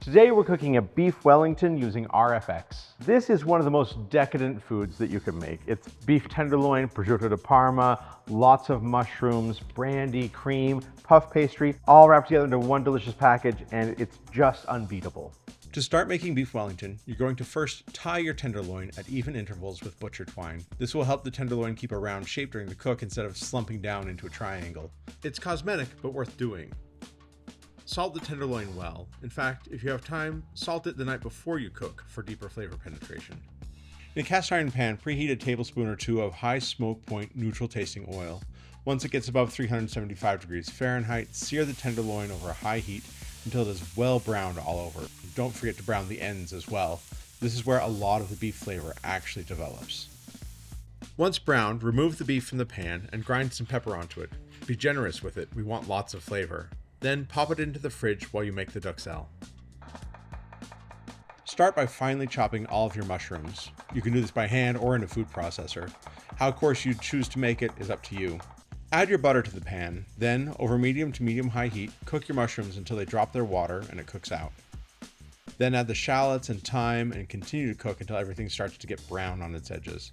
Today we're cooking a beef Wellington using RFX. This is one of the most decadent foods that you can make. It's beef tenderloin, prosciutto di Parma, lots of mushrooms, brandy, cream, puff pastry, all wrapped together into one delicious package, and it's just unbeatable. To start making beef Wellington, you're going to first tie your tenderloin at even intervals with butcher twine. This will help the tenderloin keep a round shape during the cook instead of slumping down into a triangle. It's cosmetic, but worth doing. Salt the tenderloin well. In fact, if you have time, salt it the night before you cook for deeper flavor penetration. In a cast iron pan, preheat a tablespoon or two of high smoke point neutral tasting oil. Once it gets above 375 degrees Fahrenheit, sear the tenderloin over a high heat until it is well browned all over. Don't forget to brown the ends as well. This is where a lot of the beef flavor actually develops. Once browned, remove the beef from the pan and grind some pepper onto it. Be generous with it, we want lots of flavor. Then pop it into the fridge while you make the duxelles. Start by finely chopping all of your mushrooms. You can do this by hand or in a food processor. How coarse you choose to make it is up to you. Add your butter to the pan, then over medium to medium-high heat, cook your mushrooms until they drop their water and it cooks out. Then add the shallots and thyme and continue to cook until everything starts to get brown on its edges.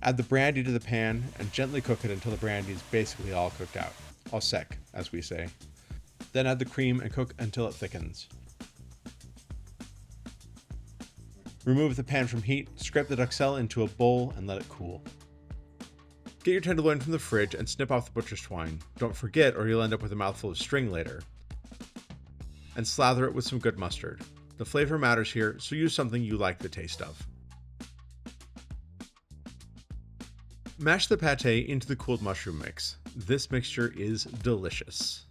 Add the brandy to the pan and gently cook it until the brandy is basically all cooked out, au sec, as we say. Then add the cream and cook until it thickens. Remove the pan from heat, scrape the duxelles into a bowl and let it cool. Get your tenderloin from the fridge and snip off the butcher's twine. Don't forget or you'll end up with a mouthful of string later. And slather it with some good mustard. The flavor matters here, so use something you like the taste of. Mash the pâté into the cooled mushroom mix. This mixture is delicious.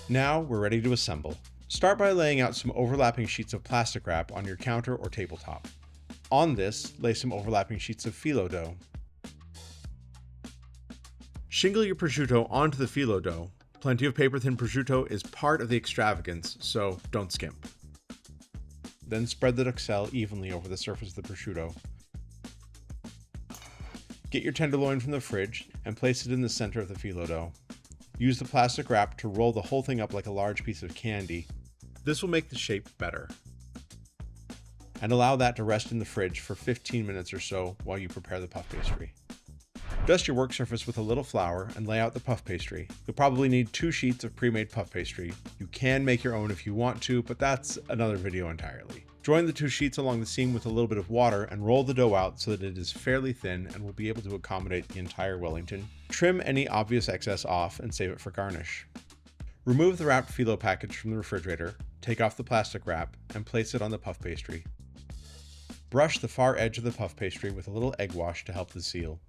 Now we're ready to assemble. Start by laying out some overlapping sheets of plastic wrap on your counter or tabletop. On this, lay some overlapping sheets of phyllo dough. Shingle your prosciutto onto the phyllo dough. Plenty of paper-thin prosciutto is part of the extravagance, so don't skimp. Then spread the duxelles evenly over the surface of the prosciutto. Get your tenderloin from the fridge and place it in the center of the phyllo dough. Use the plastic wrap to roll the whole thing up like a large piece of candy. This will make the shape better. And allow that to rest in the fridge for 15 minutes or so while you prepare the puff pastry. Dust your work surface with a little flour and lay out the puff pastry. You'll probably need 2 sheets of pre-made puff pastry. You can make your own if you want to, but that's another video entirely. Join the 2 sheets along the seam with a little bit of water and roll the dough out so that it is fairly thin and will be able to accommodate the entire Wellington. Trim any obvious excess off and save it for garnish. Remove the wrapped phyllo package from the refrigerator, take off the plastic wrap, and place it on the puff pastry. Brush the far edge of the puff pastry with a little egg wash to help the seal.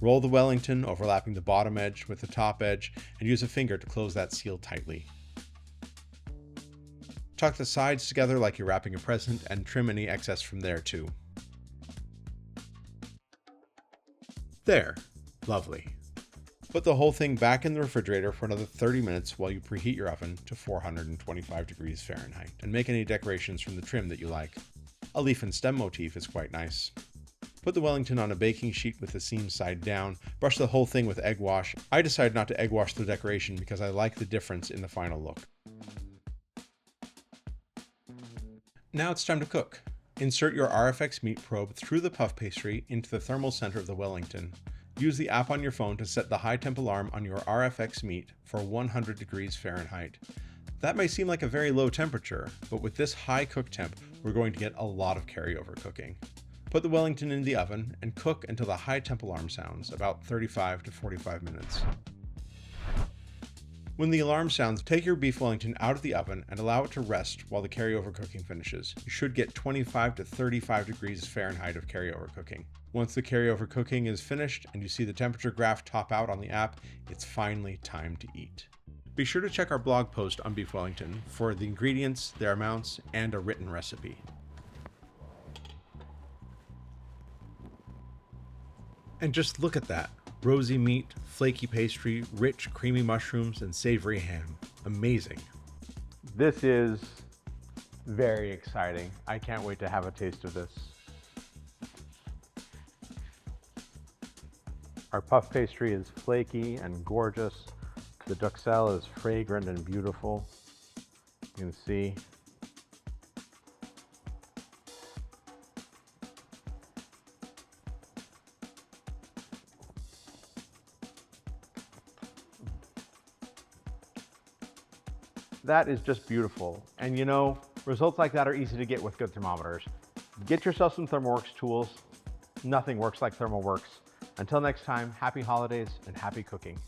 Roll the Wellington overlapping the bottom edge with the top edge and use a finger to close that seal tightly. Tuck the sides together like you're wrapping a present and trim any excess from there too. There. Lovely. Put the whole thing back in the refrigerator for another 30 minutes while you preheat your oven to 425 degrees Fahrenheit and make any decorations from the trim that you like. A leaf and stem motif is quite nice. Put the Wellington on a baking sheet with the seam side down. Brush the whole thing with egg wash. I decided not to egg wash the decoration because I like the difference in the final look. Now it's time to cook. Insert your RFX meat probe through the puff pastry into the thermal center of the Wellington. Use the app on your phone to set the high temp alarm on your RFX meat for 100 degrees Fahrenheit. That may seem like a very low temperature, but with this high cook temp, we're going to get a lot of carryover cooking. Put the Wellington in the oven and cook until the high temp alarm sounds, about 35 to 45 minutes. When the alarm sounds, take your beef Wellington out of the oven and allow it to rest while the carryover cooking finishes. You should get 25 to 35 degrees Fahrenheit of carryover cooking. Once the carryover cooking is finished and you see the temperature graph top out on the app, it's finally time to eat. Be sure to check our blog post on beef Wellington for the ingredients, their amounts, and a written recipe. And just look at that. Rosy meat, flaky pastry, rich, creamy mushrooms, and savory ham. Amazing. This is very exciting. I can't wait to have a taste of this. Our puff pastry is flaky and gorgeous. The duxelle is fragrant and beautiful. You can see That is just beautiful. And you know, results like that are easy to get with good thermometers. Get yourself some ThermoWorks tools. Nothing works like ThermoWorks. Until next time, happy holidays and happy cooking.